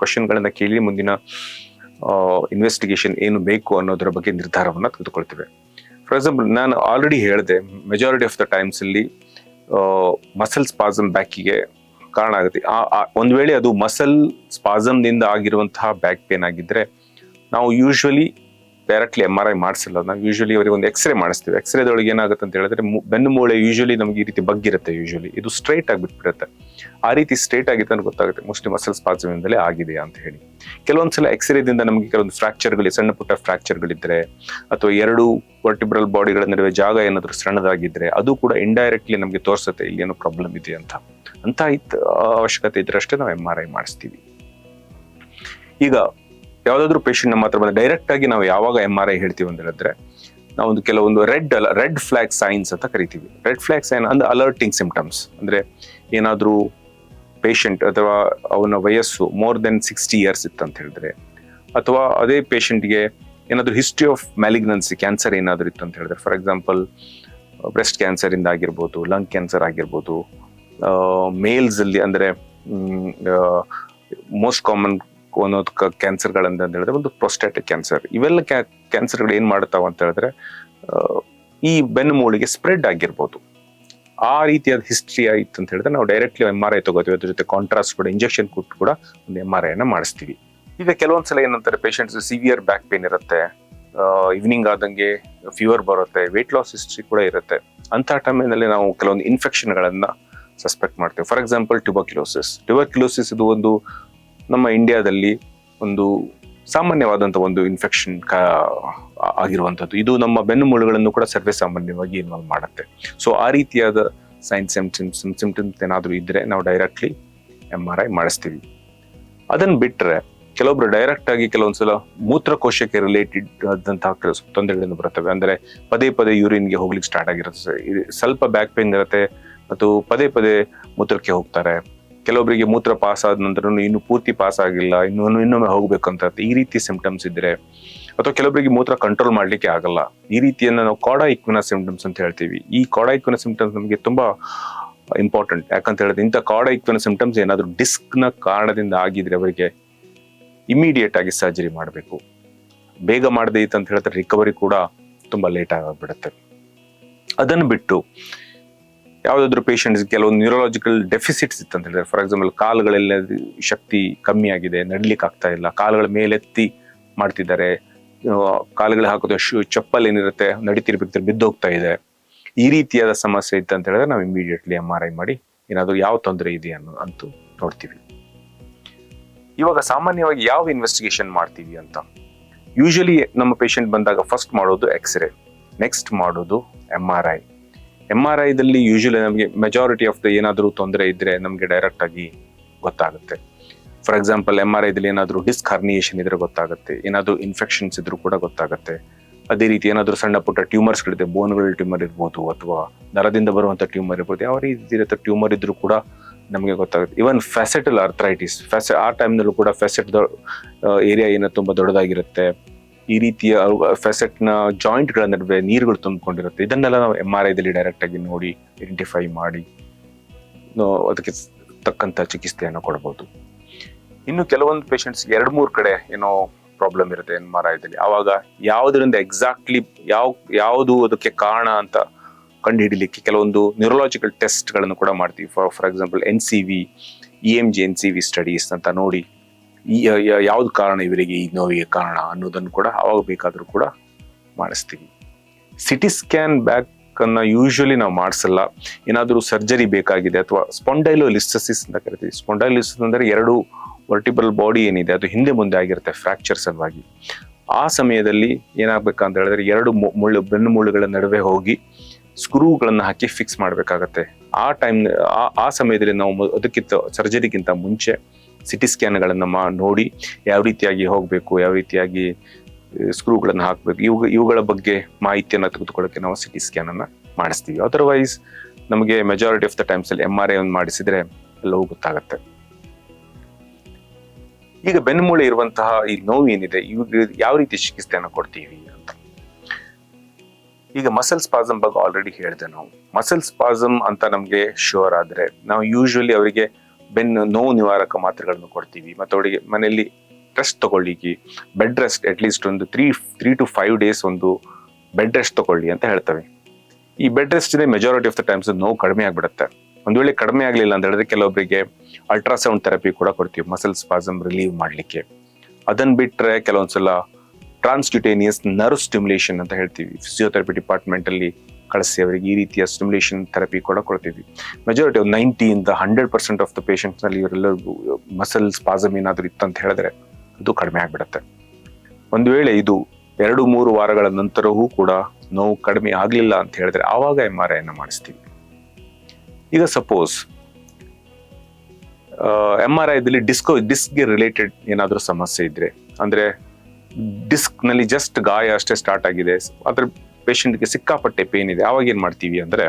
ಕ್ವಶನ್ಗಳನ್ನ ಕೇಳಿ ಮುಂದಿನ ಇನ್ವೆಸ್ಟಿಗೇಷನ್ ಏನು ಬೇಕು ಅನ್ನೋದರ ಬಗ್ಗೆ ನಿರ್ಧಾರವನ್ನ ತೆಗೆದುಕೊಳ್ತೇವೆ. ಫಾರ್ ಎಕ್ಸಾಂಪಲ್ ನಾನು ಆಲ್ರೆಡಿ ಹೇಳಿದೆ, ಮೆಜಾರಿಟಿ ಆಫ್ ದ ಟೈಮ್ಸ್ ಅಲ್ಲಿ ಮಸಲ್ ಸ್ಪಾಸಮ್ ಬ್ಯಾಕಿಗೆ ಕಾರಣ ಆಗುತ್ತೆ. ಒಂದ್ ವೇಳೆ ಅದು ಮಸಲ್ ಸ್ಪಾಸಮ್ನಿಂದ ಆಗಿರುವಂತಹ ಬ್ಯಾಕ್ ಪೇನ್ ಆಗಿದ್ರೆ ನಾವು ಯೂಶುವಲಿ ಡೈರೆಕ್ಟ್ಲಿ MRI ಮಾಡಿಸಲ್ಲ. ನಾವು ಯೂಶುವಲಿ ಅವರಿಗೆ ಒಂದು ಎಕ್ಸ್ರೇ ಮಾಡಿಸ್ತೀವಿ. ಎಕ್ಸ್ರೇದೊಳಗೆ ಏನಾಗುತ್ತೆ ಅಂತ ಹೇಳಿದ್ರೆ ಬೆನ್ನು ಮೂಳೆ ಯೂಶುವಲಿ ನಮ್ಗೆ ಈ ರೀತಿ ಬಗ್ಗಿರುತ್ತೆ. ಯೂಶುವಲಿ ಇದು ಸ್ಟ್ರೈಟ್ ಆಗಿಬಿಟ್ಬಿಡುತ್ತೆ. ಆ ರೀತಿ ಸ್ಟ್ರೈಟ್ ಆಗಿತ್ತು ಅಂತ ಗೊತ್ತಾಗುತ್ತೆ ಮೋಸ್ಟ್ಲಿ ಮಸಲ್ ಸ್ಪಾಸಮ್ನಿಂದಲೇ ಆಗಿದೆ ಅಂತ ಹೇಳಿ. ಕೆಲವೊಂದ್ಸಲ ಎಕ್ಸ್ರೇದಿಂದ ನಮಗೆ ಕೆಲವೊಂದು ಫ್ರಾಕ್ಚರ್ಗಳು, ಸಣ್ಣ ಪುಟ್ಟ ಫ್ರಾಕ್ಚರ್ಗಳಿದ್ರೆ, ಅಥವಾ ಎರಡು ವರ್ಟಿಬ್ರಲ್ ಬಾಡಿಗಳ ನಡುವೆ ಜಾಗ ಏನಾದ್ರು ಸಣ್ಣದಾಗಿದ್ರೆ ಅದು ಕೂಡ ಇಂಡೈರೆಕ್ಟ್ಲಿ ನಮಗೆ ತೋರಿಸುತ್ತೆ ಇಲ್ಲಿ ಏನೋ ಪ್ರಾಬ್ಲಮ್ ಇದೆ ಅಂತ. ಅವಶ್ಯಕತೆ ಇದ್ರೆ ಅಷ್ಟೇ ನಾವು MRI ಮಾಡಿಸ್ತೀವಿ. ಈಗ ಯಾವ್ದಾದ್ರು ಪೇಷಂಟ್ ನಮ್ಮ ಹತ್ರ ಬಂದ್ರೆ ಡೈರೆಕ್ಟ್ ಆಗಿ ನಾವು ಯಾವಾಗ MRI ಹೇಳ್ತೀವಿ ಅಂತ ಹೇಳಿದ್ರೆ ನಾವೊಂದು ಕೆಲವೊಂದು ರೆಡ್ ಫ್ಲಾಗ್ ಸೈನ್ಸ್ ಅಂತ ಕರಿತೀವಿ. ರೆಡ್ ಫ್ಲಾಗ್ ಸೈನ್ ಅಂದ್ರೆ ಅಲರ್ಟಿಂಗ್ ಸಿಂಪ್ಟಮ್ಸ್. ಅಂದ್ರೆ ಏನಾದ್ರೂ ಪೇಷಂಟ್ ಅಥವಾ ಅವನ ವಯಸ್ಸು ಮೋರ್ ದೆನ್ 60 ಇಯರ್ಸ್ ಇತ್ತಂತ ಹೇಳಿದ್ರೆ, ಅಥವಾ ಅದೇ ಪೇಷಂಟ್ಗೆ ಏನಾದ್ರು ಹಿಸ್ಟ್ರಿ ಆಫ್ ಮ್ಯಾಲಿಗ್ನೆನ್ಸಿ, ಕ್ಯಾನ್ಸರ್ ಏನಾದ್ರು ಇತ್ತು ಅಂತ ಹೇಳಿದ್ರೆ, ಫಾರ್ ಎಕ್ಸಾಂಪಲ್ ಬ್ರೆಸ್ಟ್ ಕ್ಯಾನ್ಸರ್ ಇಂದ ಆಗಿರ್ಬೋದು, ಲಂಗ್ ಕ್ಯಾನ್ಸರ್ ಆಗಿರ್ಬೋದು, ಮೇಲ್ಸ್ ಅಲ್ಲಿ ಅಂದ್ರೆ ಮೋಸ್ಟ್ ಕಾಮನ್ ಅನ್ನೋದು ಕ್ಯಾನ್ಸರ್ಗಳಂತ ಹೇಳಿದ್ರೆ ಒಂದು ಪ್ರೊಸ್ಟಾಟಿಕ್ ಕ್ಯಾನ್ಸರ್. ಇವೆಲ್ಲ ಕ್ಯಾನ್ಸರ್ಗಳು ಏನ್ ಮಾಡ್ತಾವ ಅಂತ ಹೇಳಿದ್ರೆ ಈ ಬೆನ್ನು ಮೂಳೆಗೆ ಸ್ಪ್ರೆಡ್ ಆಗಿರ್ಬೋದು. ಆ ರೀತಿಯಾದ ಹಿಸ್ಟ್ರಿ ಆಯ್ತು ಅಂತ ಹೇಳಿದ್ರೆ ನಾವು ಡೈರೆಕ್ಟ್ಲಿ MRI ತಗೋತೀವಿ. ಅದ್ರ ಜೊತೆ ಕಾಂಟ್ರಾಸ್ಟ್ ಕೂಡ ಇಂಜೆಕ್ಷನ್ ಕೊಟ್ಟು ಕೂಡ ಒಂದು MRI ಮಾಡಿಸ್ತೀವಿ. ಈಗ ಕೆಲವೊಂದ್ಸಲ ಏನಂತಾರೆ, ಪೇಷಂಟ್ಸ್ ಸಿವಿಯರ್ ಬ್ಯಾಕ್ ಪೇನ್ ಇರುತ್ತೆ, ಈವ್ನಿಂಗ್ ಆದಂಗೆ ಫೀವರ್ ಬರುತ್ತೆ, ವೇಟ್ ಲಾಸ್ ಹಿಸ್ಟ್ರಿ ಕೂಡ ಇರುತ್ತೆ. ಅಂತ ಟೈಮಿನಲ್ಲಿ ನಾವು ಕೆಲವೊಂದು ಇನ್ಫೆಕ್ಷನ್ಗಳನ್ನ ಸಸ್ಪೆಕ್ಟ್ ಮಾಡ್ತೇವೆ. ಫಾರ್ ಎಕ್ಸಾಂಪಲ್ ಟ್ಯೂಬರ್ಕ್ಯುಲೋಸಿಸ್ ಇದು ಒಂದು ನಮ್ಮ ಇಂಡಿಯಾದಲ್ಲಿ ಒಂದು ಸಾಮಾನ್ಯವಾದಂಥ ಒಂದು ಇನ್ಫೆಕ್ಷನ್ ಆಗಿರುವಂಥದ್ದು. ಇದು ನಮ್ಮ ಬೆನ್ನು ಮೂಳೆಗಳನ್ನು ಕೂಡ ಸರ್ವೇ ಸಾಮಾನ್ಯವಾಗಿ ಇನ್ವಾಲ್ವ್ ಮಾಡುತ್ತೆ. ಸೊ ಆ ರೀತಿಯಾದ ಸಿಂಪ್ಟಮ್ಸ್ ಏನಾದರೂ ಇದ್ರೆ ನಾವು ಡೈರೆಕ್ಟ್ಲಿ MRI ಮಾಡಿಸ್ತೀವಿ. ಅದನ್ನ ಬಿಟ್ರೆ ಕೆಲವೊಬ್ರು ಡೈರೆಕ್ಟ್ ಆಗಿ ಕೆಲವೊಂದ್ಸಲ ಮೂತ್ರಕೋಶಕ್ಕೆ ರಿಲೇಟೆಡ್ ಆದಂತಹ ಕೆಲವು ತೊಂದರೆಗಳನ್ನು ಬರ್ತವೆ. ಅಂದ್ರೆ ಪದೇ ಪದೇ ಯೂರಿನ್ಗೆ ಹೋಗ್ಲಿಕ್ಕೆ ಸ್ಟಾರ್ಟ್ ಆಗಿರುತ್ತೆ, ಸ್ವಲ್ಪ ಬ್ಯಾಕ್ ಪೇನ್ ಇರುತ್ತೆ ಮತ್ತು ಪದೇ ಪದೇ ಮೂತ್ರಕ್ಕೆ ಹೋಗ್ತಾರೆ. ಕೆಲವೊಬ್ಬರಿಗೆ ಮೂತ್ರ ಪಾಸ್ ಆದ ನಂತರ ಇನ್ನು ಪೂರ್ತಿ ಪಾಸ್ ಆಗಿಲ್ಲ, ಇನ್ನೊಮ್ಮೆ ಹೋಗ್ಬೇಕಂತ ಈ ರೀತಿ ಸಿಂಪ್ಟಮ್ಸ್ ಇದ್ರೆ, ಅಥವಾ ಕೆಲವೊಬ್ಬರಿಗೆ ಮೂತ್ರ ಕಂಟ್ರೋಲ್ ಮಾಡ್ಲಿಕ್ಕೆ ಆಗಲ್ಲ. ಈ ರೀತಿಯನ್ನ ನಾವು ಕಾಡಾ ಇಕ್ವಿನಾ ಸಿಂಪ್ಟಮ್ಸ್ ಅಂತ ಹೇಳ್ತೀವಿ. ಈ ಕಾಡಾ ಇಕ್ವಿನಾ ಸಿಂಪ್ಟಮ್ಸ್ ನಮಗೆ ತುಂಬಾ ಇಂಪಾರ್ಟೆಂಟ್. ಯಾಕಂತ ಹೇಳಿದ್ರೆ ಇಂಥ ಕಾಡಾ ಇಕ್ವಿನಾ ಸಿಂಪ್ಟಮ್ಸ್ ಏನಾದ್ರು ಡಿಸ್ಕ್ ನ ಕಾರಣದಿಂದ ಆಗಿದ್ರೆ ಅವರಿಗೆ ಇಮಿಡಿಯೇಟ್ ಆಗಿ ಸರ್ಜರಿ ಮಾಡಬೇಕು. ಬೇಗ ಮಾಡದೇ ಇತ್ತು ಅಂತ ಹೇಳಿದ್ರೆ ರಿಕವರಿ ಕೂಡ ತುಂಬಾ ಲೇಟ್ ಆಗಿಬಿಡುತ್ತೆ. ಅದನ್ನು ಬಿಟ್ಟು ಯಾವ್ದಾದ್ರು ಪೇಷಂಟ್ಸ್ ಕೆಲವೊಂದು ನ್ಯೂರಲಾಜಿಕಲ್ ಡೆಫಿಸಿಟ್ಸ್ ಇತ್ತು ಅಂತ ಹೇಳಿದ್ರೆ, ಫಾರ್ ಎಕ್ಸಾಂಪಲ್ ಕಾಲುಗಳೆಲ್ಲ ಶಕ್ತಿ ಕಮ್ಮಿ ಆಗಿದೆ, ನಡ್ಲಿಕ್ಕೆ ಆಗ್ತಾ ಇಲ್ಲ, ಕಾಲುಗಳ ಮೇಲೆತ್ತಿ ಮಾಡ್ತಿದ್ದಾರೆ, ಕಾಲುಗಳು ಹಾಕೋದು ಚಪ್ಪಲ್ ಏನಿರುತ್ತೆ ನಡಿತಿರ್ಬೇಕಾದ್ರೆ ಬಿದ್ದು ಹೋಗ್ತಾ ಇದೆ, ಈ ರೀತಿಯಾದ ಸಮಸ್ಯೆ ಇತ್ತು ಅಂತ ಹೇಳಿದ್ರೆ ನಾವು ಇಮಿಡಿಯೇಟ್ಲಿ MRI ಮಾಡಿ ಏನಾದ್ರು ಯಾವ ತೊಂದರೆ ಇದೆ ಅಂತೂ ನೋಡ್ತೀವಿ. ಇವಾಗ ಸಾಮಾನ್ಯವಾಗಿ ಯಾವ ಇನ್ವೆಸ್ಟಿಗೇಷನ್ ಮಾಡ್ತೀವಿ ಅಂತ, ಯೂಶಲಿ ನಮ್ಮ ಪೇಷಂಟ್ ಬಂದಾಗ ಫಸ್ಟ್ ಮಾಡೋದು ಎಕ್ಸ್ರೇ, ನೆಕ್ಸ್ಟ್ ಮಾಡೋದು MRI ದಲ್ಲಿ ಯೂಶಲಿ ನಮಗೆ ಮೆಜಾರಿಟಿ ಆಫ್ ದ ಏನಾದರೂ ತೊಂದರೆ ಇದ್ರೆ ನಮಗೆ ಡೈರೆಕ್ಟ್ ಆಗಿ ಗೊತ್ತಾಗುತ್ತೆ. ಫಾರ್ ಎಕ್ಸಾಂಪಲ್ MRI ದಲ್ಲಿ ಏನಾದರೂ ಡಿಸ್ಕ್ ಹರ್ನಿಯೇಷನ್ ಇದ್ರೆ ಗೊತ್ತಾಗುತ್ತೆ, ಏನಾದರೂ ಇನ್ಫೆಕ್ಷನ್ಸ್ ಇದ್ರೂ ಕೂಡ ಗೊತ್ತಾಗುತ್ತೆ. ಅದೇ ರೀತಿ ಏನಾದರೂ ಸಣ್ಣ ಪುಟ್ಟ ಟ್ಯೂಮರ್ಸ್ಗಳಿದೆ, ಬೋನ್ಗಳ ಟ್ಯೂಮರ್ ಇರ್ಬೋದು ಅಥವಾ ನರದಿಂದ ಬರುವಂತ ಟ್ಯೂಮರ್ ಇರ್ಬೋದು, ಯಾವ ರೀತಿ ಟ್ಯೂಮರ್ ಇದ್ರೂ ಕೂಡ ನಮಗೆ ಗೊತ್ತಾಗುತ್ತೆ. ಇವನ್ ಫ್ಯಾಸೆಟಲ್ ಆರ್ಥರೈಟಿಸ್, ಆ ಟೈಮ್ನಲ್ಲೂ ಕೂಡ ಫ್ಯಾಸೆಟ್ ಏರಿಯಾ ಏನೋ ತುಂಬಾ ದೊಡ್ಡದಾಗಿರುತ್ತೆ, ಈ ರೀತಿಯ ಫ್ಯಾಸೆಟ್ ನ ಜಾಯಿಂಟ್ ಗಳ ನಡುವೆ ನೀರುಗಳು ತುಂಬಿಕೊಂಡಿರುತ್ತೆ. ಇದನ್ನೆಲ್ಲ ನಾವು MRI ದಲ್ಲಿ ಡೈರೆಕ್ಟ್ ಆಗಿ ನೋಡಿ ಐಡೆಂಟಿಫೈ ಮಾಡಿ ಅದಕ್ಕೆ ತಕ್ಕಂತ ಚಿಕಿತ್ಸೆಯನ್ನು ಕೊಡಬಹುದು. ಇನ್ನು ಕೆಲವೊಂದು ಪೇಷಂಟ್ಸ್ 2-3 ಕಡೆ ಏನೋ ಪ್ರಾಬ್ಲಮ್ ಇರುತ್ತೆ MRI ದಲ್ಲಿ. ಆವಾಗ ಯಾವುದರಿಂದ ಎಕ್ಸಾಕ್ಟ್ಲಿ ಯಾವುದು ಅದಕ್ಕೆ ಕಾರಣ ಅಂತ ಕಂಡು ಹಿಡಿಲಿಕ್ಕೆ ಕೆಲವೊಂದು ನ್ಯೂರಲಾಜಿಕಲ್ ಟೆಸ್ಟ್ ಗಳನ್ನು ಕೂಡ ಮಾಡ್ತೀವಿ. For example NCV, EMG NCV studies ಅಂತ ನೋಡಿ ಯಾವ್ದು ಕಾರಣ ಇವರಿಗೆ ಈ ನೋವಿಗೆ ಕಾರಣ ಅನ್ನೋದನ್ನು ಕೂಡ ಅವಾಗ ಬೇಕಾದ್ರೂ ಕೂಡ ಮಾಡಿಸ್ತೀವಿ. CT ಸ್ಕ್ಯಾನ್ ಬ್ಯಾಕ್ ಅನ್ನ ಯೂಶಲಿ ನಾವು ಮಾಡಿಸಲ್ಲ. ಏನಾದರೂ ಸರ್ಜರಿ ಬೇಕಾಗಿದೆ ಅಥವಾ ಸ್ಪಾಂಡೈಲೋಲಿಸ್ಥೆಸಿಸ್ ಅಂತ ಕರಿತೀವಿ. ಸ್ಪಾಂಡೈಲೋಲಿಸ್ಥೆಸಿಸ್ ಅಂದ್ರೆ 2 ವರ್ಟಿಬಲ್ ಬಾಡಿ ಏನಿದೆ ಅದು ಹಿಂದೆ ಮುಂದೆ ಆಗಿರುತ್ತೆ ಫ್ರಾಕ್ಚರ್ ಸಲುವಾಗಿ. ಆ ಸಮಯದಲ್ಲಿ ಏನಾಗಬೇಕಂತ ಹೇಳಿದ್ರೆ 2 ಬೆನ್ನು ಮೂಳೆಗಳ ನಡುವೆ ಹೋಗಿ ಸ್ಕ್ರೂಗಳನ್ನ ಹಾಕಿ ಫಿಕ್ಸ್ ಮಾಡ್ಬೇಕಾಗತ್ತೆ. ಆ ಸಮಯದಲ್ಲಿ ನಾವು ಅದಕ್ಕಿಂತ ಸರ್ಜರಿಗಿಂತ ಮುಂಚೆ CT ಸ್ಕ್ಯಾನ್ಗಳನ್ನ ನೋಡಿ ಯಾವ ರೀತಿಯಾಗಿ ಹೋಗ್ಬೇಕು, ಯಾವ ರೀತಿಯಾಗಿ ಸ್ಕ್ರೂಗಳನ್ನ ಹಾಕ್ಬೇಕು, ಇವುಗಳ ಬಗ್ಗೆ ಮಾಹಿತಿಯನ್ನ ತೆಗೆದುಕೊಳ್ಳಕ್ಕೆ ನಾವು CT ಸ್ಕ್ಯಾನ್ ಅನ್ನ ಮಾಡಿಸ್ತೀವಿ. ಅದರ್ವೈಸ್ ನಮಗೆ ಮೆಜಾರಿಟಿ ಆಫ್ ದ ಟೈಮ್ಸ್ ಅಲ್ಲಿ MRI ಮಾಡಿಸಿದ್ರೆ ಎಲ್ಲವೂ ಗೊತ್ತಾಗತ್ತೆ. ಈಗ ಬೆನ್ನುಮೂಳೆ ಇರುವಂತಹ ಈ ನೋವು ಏನಿದೆ ಇವಾಗ ಯಾವ ರೀತಿ ಚಿಕಿತ್ಸೆಯನ್ನು ಕೊಡ್ತೀವಿ ಅಂತ. ಈಗ ಮಸಲ್ ಸ್ಪಾಸಮ್ ಬಗ್ಗೆ ಆಲ್ರೆಡಿ ಹೇಳಿದೆ. ನಾವು ಮಸಲ್ ಸ್ಪಾಸಮ್ ಅಂತ ನಮ್ಗೆ ಶೋರ್ ಆದ್ರೆ ನಾವು ಯೂಶುವಲಿ ಅವರಿಗೆ ಬೆನ್ನು ನೋವು ನಿವಾರಕ ಮಾತ್ರೆಗಳನ್ನು ಕೊಡ್ತೀವಿ. ಮತ್ತೆ ಅವರಿಗೆ ಮನೆಯಲ್ಲಿ ರೆಸ್ಟ್ ತಗೊಳ್ಳಿಕ್ಕೆ ಬೆಡ್ ರೆಸ್ಟ್ ಅಟ್ಲೀಸ್ಟ್ ಒಂದು 3 to 5 days ಒಂದು ಬೆಡ್ ರೆಸ್ಟ್ ತಗೊಳ್ಳಿ ಅಂತ ಹೇಳ್ತವೆ. ಈ ಬೆಡ್ ರೆಸ್ಟ್ ಇದೆ ಮೆಜಾರಿಟಿ ಆಫ್ ದ ಟೈಮ್ಸ್ ನೋವು ಕಡಿಮೆ ಆಗ್ಬಿಡುತ್ತೆ. ಒಂದ್ ವೇಳೆ ಕಡಿಮೆ ಆಗ್ಲಿಲ್ಲ ಅಂತ ಹೇಳಿದ್ರೆ ಕೆಲವೊಬ್ಬರಿಗೆ ಅಲ್ಟ್ರಾಸೌಂಡ್ ಥೆರಪಿ ಕೂಡ ಕೊಡ್ತೀವಿ ಮಸಲ್ ಸ್ಪಾಸಮ್ ರಿಲೀವ್ ಮಾಡ್ಲಿಕ್ಕೆ. ಅದನ್ನ ಬಿಟ್ರೆ ಕೆಲವೊಂದ್ಸಲ ಟ್ರಾನ್ಸ್ಕ್ಯುಟೇನಿಯಸ್ ನರ್ವ್ ಸ್ಟಿಮ್ಯುಲೇಷನ್ ಅಂತ ಹೇಳ್ತೀವಿ. ಫಿಸಿಯೋಥೆರಪಿ ಡಿಪಾರ್ಟ್ಮೆಂಟ್ ಅಲ್ಲಿ ಕಳಿಸಿ ಅವರಿಗೆ ಈ ರೀತಿಯ ಸ್ಟಿಮ್ಯುಲೇಷನ್ ಥೆರಪಿ ಕೂಡ ಕೊಡ್ತೀವಿ. ಮೆಜಾರಿಟಿ 90% ಆಫ್ ದ ಪೇಷಂಟ್ಸ್ ನಲ್ಲಿ ಇವರೆಲ್ಲರಿಗೂ ಮಸಲ್ ಸ್ಪಾಸಮ್ ಏನಾದ್ರು ಇತ್ತಂತ ಹೇಳಿದ್ರೆ ಅದು ಕಡಿಮೆ ಆಗ್ಬಿಡುತ್ತೆ. ಒಂದು ವೇಳೆ ಇದು 2-3 ವಾರಗಳ ನಂತರವೂ ಕೂಡ ನೋವು ಕಡಿಮೆ ಆಗ್ಲಿಲ್ಲ ಅಂತ ಹೇಳಿದ್ರೆ ಆವಾಗ MRI ಮಾಡಿಸ್ತೀವಿ. ಈಗ ಸಪೋಸ್ MRI ದಲ್ಲಿ ಡಿಸ್ಕ್ಗೆ ರಿಲೇಟೆಡ್ ಏನಾದ್ರೂ ಸಮಸ್ಯೆ ಇದ್ರೆ, ಅಂದ್ರೆ ಡಿಸ್ಕ್ ನಲ್ಲಿ ಜಸ್ಟ್ ಗಾಯ ಅಷ್ಟೇ ಸ್ಟಾರ್ಟ್ ಆಗಿದೆ, ಅದ್ರ ಪೇಷಂಟ್ಗೆ ಸಿಕ್ಕಾಪಟ್ಟೆ ಪೇನ್ ಇದೆ, ಆವಾಗ ಏನ್ ಮಾಡ್ತೀವಿ ಅಂದ್ರೆ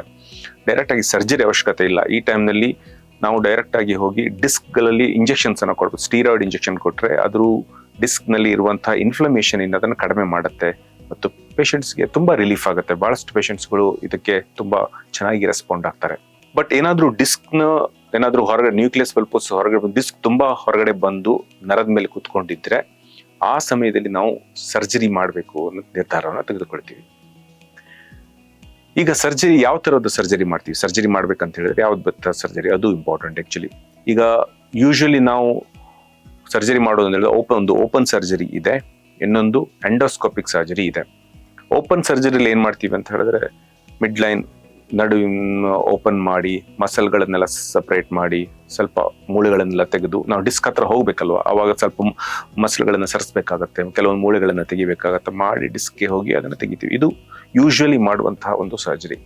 ಡೈರೆಕ್ಟ್ ಆಗಿ ಸರ್ಜರಿ ಅವಶ್ಯಕತೆ ಇಲ್ಲ. ಈ ಟೈಮ್ನಲ್ಲಿ ನಾವು ಡೈರೆಕ್ಟ್ ಆಗಿ ಹೋಗಿ ಡಿಸ್ಕ್ಗಳಲ್ಲಿ ಇಂಜೆಕ್ಷನ್ಸ್ ಅನ್ನ ಕೊಡ್ಬೋದು. ಸ್ಟೀರಾಯ್ಡ್ ಇಂಜೆಕ್ಷನ್ ಕೊಟ್ರೆ ಅದ್ರ ಡಿಸ್ಕ್ ನಲ್ಲಿ ಇರುವಂತಹ ಇನ್ಫ್ಲಮೇಷನ್ ಇಂದ ಅದನ್ನು ಕಡಿಮೆ ಮಾಡುತ್ತೆ ಮತ್ತು ಪೇಷಂಟ್ಸ್ಗೆ ತುಂಬಾ ರಿಲೀಫ್ ಆಗುತ್ತೆ. ಬಹಳಷ್ಟು ಪೇಷಂಟ್ಸ್ಗಳು ಇದಕ್ಕೆ ತುಂಬಾ ಚೆನ್ನಾಗಿ ರೆಸ್ಪಾಂಡ್ ಆಗ್ತಾರೆ. ಬಟ್ ಏನಾದ್ರೂ ಏನಾದ್ರೂ ಹೊರಗಡೆ ನ್ಯೂಕ್ಲಿಯಸ್ ಪಲ್ಪಸ್ ಹೊರಗಡೆ ಡಿಸ್ಕ್ ತುಂಬಾ ಹೊರಗಡೆ ಬಂದು ನರದ ಮೇಲೆ ಕುತ್ಕೊಂಡಿದ್ರೆ ಆ ಸಮಯದಲ್ಲಿ ನಾವು ಸರ್ಜರಿ ಮಾಡಬೇಕು ಅನ್ನೋ ನಿರ್ಧಾರವನ್ನು ತೆಗೆದುಕೊಳ್ತೀವಿ. ಈಗ ಸರ್ಜರಿ ಯಾವ ತರಹದ ಸರ್ಜರಿ ಮಾಡ್ತೀವಿ, ಸರ್ಜರಿ ಮಾಡ್ಬೇಕಂತ ಹೇಳಿದ್ರೆ ಯಾವ್ದು ಸರ್ಜರಿ ಅದು ಇಂಪಾರ್ಟೆಂಟ್ ಆಕ್ಚುಲಿ. ಈಗ ಯೂಶಲಿ ನಾವು ಸರ್ಜರಿ ಮಾಡೋದಂದ್ರೆ ಓಪನ್ ಸರ್ಜರಿ ಇದೆ, ಇನ್ನೊಂದು ಎಂಡೋಸ್ಕೋಪಿಕ್ ಸರ್ಜರಿ ಇದೆ. ಓಪನ್ ಸರ್ಜರಿಲಿ ಏನ್ ಮಾಡ್ತೀವಿ ಅಂತ ಹೇಳಿದ್ರೆ ಮಿಡ್ ಲೈನ್ ನಡುವಿನ ಓಪನ್ ಮಾಡಿ ಮಸಲ್ಗಳನ್ನೆಲ್ಲ ಸಪರೇಟ್ ಮಾಡಿ ಸ್ವಲ್ಪ ಮೂಳೆಗಳನ್ನೆಲ್ಲ ತೆಗೆದು ನಾವು ಡಿಸ್ಕ್ ಹತ್ರ ಹೋಗ್ಬೇಕಲ್ವಾ, ಅವಾಗ ಸ್ವಲ್ಪ ಮಸಲ್ಗಳನ್ನ ಸರಿಸಬೇಕಾಗತ್ತೆ, ಕೆಲವೊಂದು ಮೂಳೆಗಳನ್ನ ತೆಗಿಬೇಕಾಗತ್ತೆ, ಮಾಡಿ ಡಿಸ್ಕ್ಗೆ ಹೋಗಿ ಅದನ್ನ ತೆಗಿತೀವಿ. ಇದು ಯೂಶುವಲಿ ಮಾಡುವಂತಹ ಒಂದು ಸರ್ಜರಿ.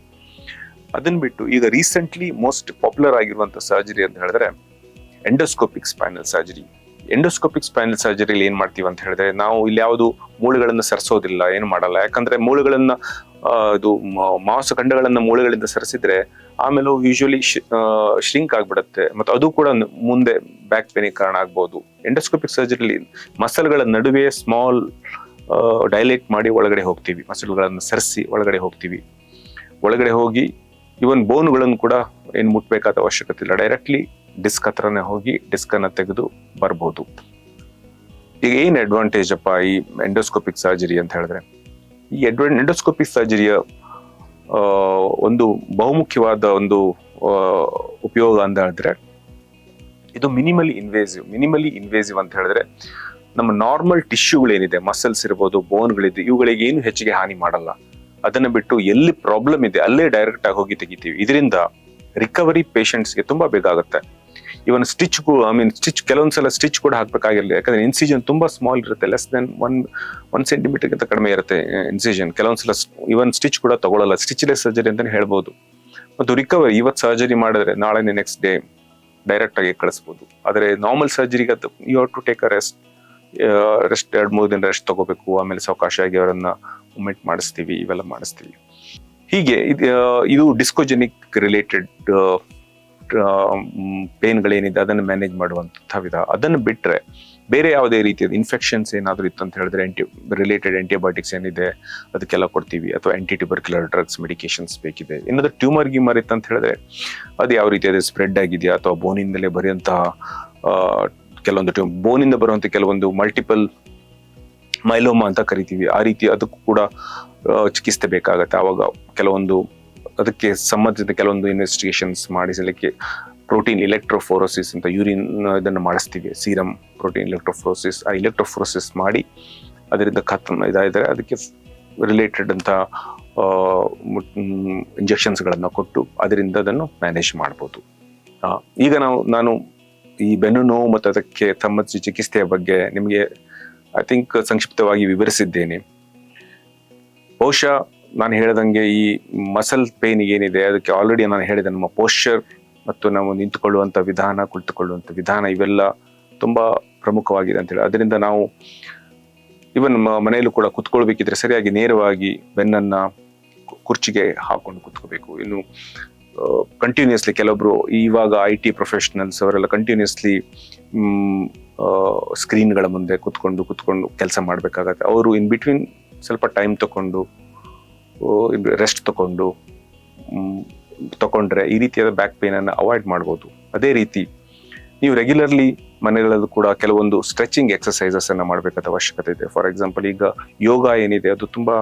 ಅದನ್ನ ಬಿಟ್ಟು ಈಗ ರೀಸೆಂಟ್ಲಿ ಮೋಸ್ಟ್ ಪಾಪ್ಯುಲರ್ ಆಗಿರುವಂತಹ ಸರ್ಜರಿ ಅಂತ ಹೇಳಿದ್ರೆ endoscopic spinal surgery. Endoscopic spinal ಸರ್ಜರಿಲಿ ಏನ್ ಮಾಡ್ತೀವಿ ಅಂತ ಹೇಳಿದ್ರೆ ನಾವು ಇಲ್ಲಿ ಯಾವುದು ಮೂಳೆಗಳನ್ನ ಸರಿಸೋದಿಲ್ಲ, ಏನು ಮಾಡಲ್ಲ. ಯಾಕಂದ್ರೆ ಮೂಳೆಗಳನ್ನ ಇದು ಮಾಂಸಖಂಡಗಳನ್ನ ಮೂಳೆಗಳಿಂದ ಸರಿಸಿದ್ರೆ ಆಮೇಲೆ ಯೂಶುವಲಿ ಶ್ರಿಂಕ್ ಆಗ್ಬಿಡುತ್ತೆ, ಮತ್ತೆ ಅದು ಕೂಡ ಮುಂದೆ ಬ್ಯಾಕ್ ಪೇನಿಗೆ ಕಾರಣ ಆಗ್ಬಹುದು. ಎಂಡೋಸ್ಕೋಪಿಕ್ ಸರ್ಜರಿಲಿ ಮಸಲ್ಗಳ ನಡುವೆ ಸ್ಮಾಲ್ ಡೈಲೇಟ್ ಮಾಡಿ ಒಳಗಡೆ ಹೋಗ್ತೀವಿ, ಮಸಲ್ಗಳನ್ನು ಸರಿಸಿ ಒಳಗಡೆ ಹೋಗ್ತೀವಿ. ಒಳಗಡೆ ಹೋಗಿ ಇವನ್ ಬೋನ್ಗಳನ್ನು ಕೂಡ ಏನ್ ಮುಟ್ಬೇಕಾದ ಅವಶ್ಯಕತೆ ಇಲ್ಲ, ಡೈರೆಕ್ಟ್ಲಿ ಡಿಸ್ಕ್ ಹತ್ರನೇ ಹೋಗಿ ಡಿಸ್ಕ್ ಅನ್ನ ತೆಗೆದು ಬರ್ಬೋದು. ಈಗ ಏನ್ ಅಡ್ವಾಂಟೇಜ್ ಅಪ್ಪ ಈ ಎಂಡೋಸ್ಕೋಪಿಕ್ ಸರ್ಜರಿ ಅಂತ ಹೇಳಿದ್ರೆ, ಈ ಎಂಡೋಸ್ಕೋಪಿಕ್ ಸರ್ಜರಿಯ ಒಂದು ಬಹುಮುಖ್ಯವಾದ ಒಂದು ಉಪಯೋಗ ಅಂತ ಹೇಳಿದ್ರೆ ಇದು ಮಿನಿಮಲಿ ಇನ್ವೇಸಿವ್ ಅಂತ ಹೇಳಿದ್ರೆ ನಮ್ಮ ನಾರ್ಮಲ್ ಟಿಶ್ಯೂಗಳೇನಿದೆ, ಮಸಲ್ಸ್ ಇರ್ಬೋದು, ಬೋನ್ಗಳಿದೆ, ಇವುಗಳಿಗೆ ಏನು ಹೆಚ್ಚಿಗೆ ಹಾನಿ ಮಾಡಲ್ಲ. ಅದನ್ನ ಬಿಟ್ಟು ಎಲ್ಲಿ ಪ್ರಾಬ್ಲಮ್ ಇದೆ ಅಲ್ಲೇ ಡೈರೆಕ್ಟ್ ಆಗಿ ಹೋಗಿ ತೆಗಿತೀವಿ. ಇದರಿಂದ ರಿಕವರಿ ಪೇಷಂಟ್ಸ್ಗೆ ತುಂಬಾ ಬೇಗ ಆಗುತ್ತೆ. ಇವನ್ ಸ್ಟಿಚ್ ಕೆಲವೊಂದ್ಸಲ ಸ್ಟಿಚ್ ಕೂಡ ಹಾಕ್ಬೇಕಾಗಿರಲಿ, ಯಾಕಂದ್ರೆ ಇನ್ಸಿಷನ್ ತುಂಬಾ ಸ್ಮಾಲ್ ಇರುತ್ತೆ, ಲೆಸ್ ದೆನ್ 1 ಸೆಂಟಿಮೀಟರ್ ಗಿಂತ ಕಡಿಮೆ ಇರುತ್ತೆ ಇನ್ಸಿಷನ್. ಕೆಲವೊಂದ್ಸಲ ಇವನ್ ಸ್ಟಿಚ್ ಕೂಡ ತಗೊಳ್ಳಲ್ಲ, ಸ್ಟಿಚ್ಲೆಸ್ ಸರ್ಜರಿ ಅಂತಾನೆ ಹೇಳ್ಬೋದು. ಮತ್ತು ರಿಕವರಿ ಇವತ್ತು ಸರ್ಜರಿ ಮಾಡಿದ್ರೆ ನಾಳೆ ನೆಕ್ಸ್ಟ್ ಡೇ ಡೈರೆಕ್ಟ್ ಆಗಿ ಕಳಿಸ್ಬೋದು. ಆದ್ರೆ ನಾರ್ಮಲ್ ಸರ್ಜರಿಗೆ you have to take a rest 2-3 ದಿನ ರೆಸ್ಟ್ ತಗೋಬೇಕು. ಆಮೇಲೆ ಸಾವಕಾಶಾಗಿ ಅವರನ್ನ ಮೂವ್ಮೆಂಟ್ ಮಾಡಿಸ್ತೀವಿ, ಇವೆಲ್ಲ ಮಾಡಿಸ್ತೀವಿ. ಹೀಗೆ ಇದು ಡಿಸ್ಕೋಜೆನಿಕ್ ರಿಲೇಟೆಡ್ ಪೇನ್ಗಳೇನಿದೆ ಅದನ್ನು ಮ್ಯಾನೇಜ್ ಮಾಡುವಂತಹ ವಿಧ. ಅದನ್ನು ಬಿಟ್ರೆ ಬೇರೆ ಯಾವುದೇ ರೀತಿಯ ಇನ್ಫೆಕ್ಷನ್ಸ್ ಏನಾದರೂ ಇತ್ತು ಅಂತ ಹೇಳಿದ್ರೆ ರಿಲೇಟೆಡ್ ಆಂಟಿಬಯೋಟಿಕ್ಸ್ ಏನಿದೆ ಅದಕ್ಕೆಲ್ಲ ಕೊಡ್ತೀವಿ, ಅಥವಾ ಆಂಟಿಟ್ಯೂಬರ್ಕ್ಯುಲರ್ ಡ್ರಗ್ಸ್ ಮೆಡಿಕೇಶನ್ಸ್ ಬೇಕಿದೆ. ಏನಾದ್ರೂ ಟ್ಯೂಮರ್ ಇತ್ತು ಅಂತ ಹೇಳಿದ್ರೆ ಅದು ಯಾವ ರೀತಿ ಅದು ಸ್ಪ್ರೆಡ್ ಆಗಿದೆಯಾ, ಅಥವಾ ಬೋನಿಂದಲೇ ಬರೆಯುವಂತಹ ಕೆಲವೊಂದು ಬೋನಿಂದ ಬರುವಂತ ಕೆಲವೊಂದು ಮಲ್ಟಿಪಲ್ ಮೈಲೋಮಾ ಅಂತ ಕರಿತೀವಿ, ಆ ರೀತಿ ಅದಕ್ಕೂ ಕೂಡ ಚಿಕಿತ್ಸೆ ಬೇಕಾಗತ್ತೆ. ಆವಾಗ ಕೆಲವೊಂದು ಅದಕ್ಕೆ ಸಂಬಂಧಿಸಿದ ಕೆಲವೊಂದು ಇನ್ವೆಸ್ಟಿಗೇಷನ್ಸ್ ಮಾಡಿಸಲಿಕ್ಕೆ ಪ್ರೋಟೀನ್ ಇಲೆಕ್ಟ್ರೋಫೋರೋಸಿಸ್ ಅಂತ ಯೂರಿನ್ ಇದನ್ನು ಮಾಡಿಸ್ತೀವಿ, ಸೀರಮ್ ಪ್ರೋಟೀನ್ ಇಲೆಕ್ಟ್ರೋಫೋರೋಸಿಸ್. ಆ ಇಲೆಕ್ಟ್ರೋಫೋರೋಸಿಸ್ ಮಾಡಿ ಅದರಿಂದ ಇದಾದರೆ ಅದಕ್ಕೆ ರಿಲೇಟೆಡ್ ಅಂತ ಇಂಜೆಕ್ಷನ್ಸ್ಗಳನ್ನು ಕೊಟ್ಟು ಅದರಿಂದ ಅದನ್ನು ಮ್ಯಾನೇಜ್ ಮಾಡ್ಬೋದು. ಈಗ ನಾನು ಈ ಬೆನ್ನು ನೋವು ಮತ್ತು ಅದಕ್ಕೆ ಸಂಬಂಧಿಸಿದ ಚಿಕಿತ್ಸೆಯ ಬಗ್ಗೆ ನಿಮಗೆ ಐ ಥಿಂಕ್ ಸಂಕ್ಷಿಪ್ತವಾಗಿ ವಿವರಿಸಿದ್ದೇನೆ. ಬಹುಶಃ ನಾನು ಹೇಳಿದಂಗೆ ಈ ಮಸಲ್ ಪೇನ್ ಏನಿದೆ ಅದಕ್ಕೆ ಆಲ್ರೆಡಿ ನಾನು ಹೇಳಿದೆ, ನಮ್ಮ ಪೋಶ್ಚರ್ ಮತ್ತು ನಾವು ನಿಂತುಕೊಳ್ಳುವಂಥ ವಿಧಾನ, ಕುಳಿತುಕೊಳ್ಳುವಂಥ ವಿಧಾನ ಇವೆಲ್ಲ ತುಂಬಾ ಪ್ರಮುಖವಾಗಿದೆ ಅಂತೇಳಿ. ಅದರಿಂದ ನಾವು ಇವನ್ ಮನೆಯಲ್ಲೂ ಕೂಡ ಕುತ್ಕೊಳ್ಬೇಕಿದ್ರೆ ಸರಿಯಾಗಿ ನೇರವಾಗಿ ಬೆನ್ನನ್ನ ಕುರ್ಚಿಗೆ ಹಾಕೊಂಡು ಕುತ್ಕೋಬೇಕು. ಇನ್ನು ಕಂಟಿನ್ಯೂಸ್ಲಿ ಕೆಲವೊಬ್ರು ಇವಾಗ IT ಪ್ರೊಫೆಷನಲ್ಸ್ ಅವರೆಲ್ಲ ಕಂಟಿನ್ಯೂಸ್ಲಿ ಸ್ಕ್ರೀನ್ಗಳ ಮುಂದೆ ಕುತ್ಕೊಂಡು ಕೆಲಸ ಮಾಡ್ಬೇಕಾಗತ್ತೆ. ಅವರು ಇನ್ ಬಿಟ್ವೀನ್ ಸ್ವಲ್ಪ ಟೈಮ್ ತಗೊಂಡು ರೆಸ್ಟ್ ತಗೊಂಡ್ರೆ ಈ ರೀತಿಯಾದ ಬ್ಯಾಕ್ ಪೇನ್ ಅನ್ನು ಅವಾಯ್ಡ್ ಮಾಡ್ಬೋದು. ಅದೇ ರೀತಿ ನೀವು ರೆಗ್ಯುಲರ್ಲಿ ಮನೆಗಳಲ್ಲೂ ಕೂಡ ಕೆಲವೊಂದು ಸ್ಟ್ರೆಚಿಂಗ್ ಎಕ್ಸರ್ಸೈಸಸ್ ಅನ್ನ ಮಾಡಬೇಕಾದ ಅವಶ್ಯಕತೆ ಇದೆ. ಫಾರ್ ಎಕ್ಸಾಂಪಲ್ ಈಗ ಯೋಗ ಏನಿದೆ ಅದು ತುಂಬಾ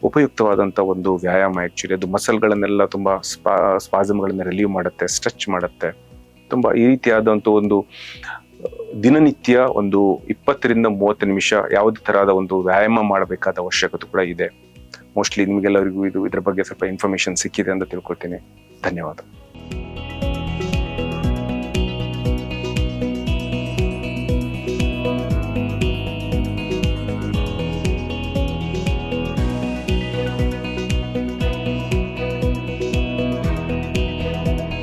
ಉಪಯುಕ್ತವಾದಂತ ಒಂದು ವ್ಯಾಯಾಮ. ಆಕ್ಚುಲಿ ಅದು ಮಸಲ್ಗಳನ್ನೆಲ್ಲ ತುಂಬಾ ಸ್ಪಾಸಮ್ಗಳನ್ನ ರಿಲೀವ್ ಮಾಡುತ್ತೆ, ಸ್ಟ್ರೆಚ್ ಮಾಡುತ್ತೆ. ತುಂಬಾ ಈ ರೀತಿಯಾದಂತ ಒಂದು ದಿನನಿತ್ಯ ಒಂದು 20-30 ನಿಮಿಷ ಯಾವುದೇ ತರಹದ ಒಂದು ವ್ಯಾಯಾಮ ಮಾಡಬೇಕಾದ ಅವಶ್ಯಕತೆ ಕೂಡ ಇದೆ. ಮೋಸ್ಟ್ಲಿ ನಿಮಗೆಲ್ಲರಿಗೂ ಇದ್ರ ಬಗ್ಗೆ ಸ್ವಲ್ಪ ಇನ್ಫಾರ್ಮೇಶನ್ ಸಿಕ್ಕಿದೆ ಅಂತ ತಿಳ್ಕೊಳ್ತೀನಿ. ಧನ್ಯವಾದ.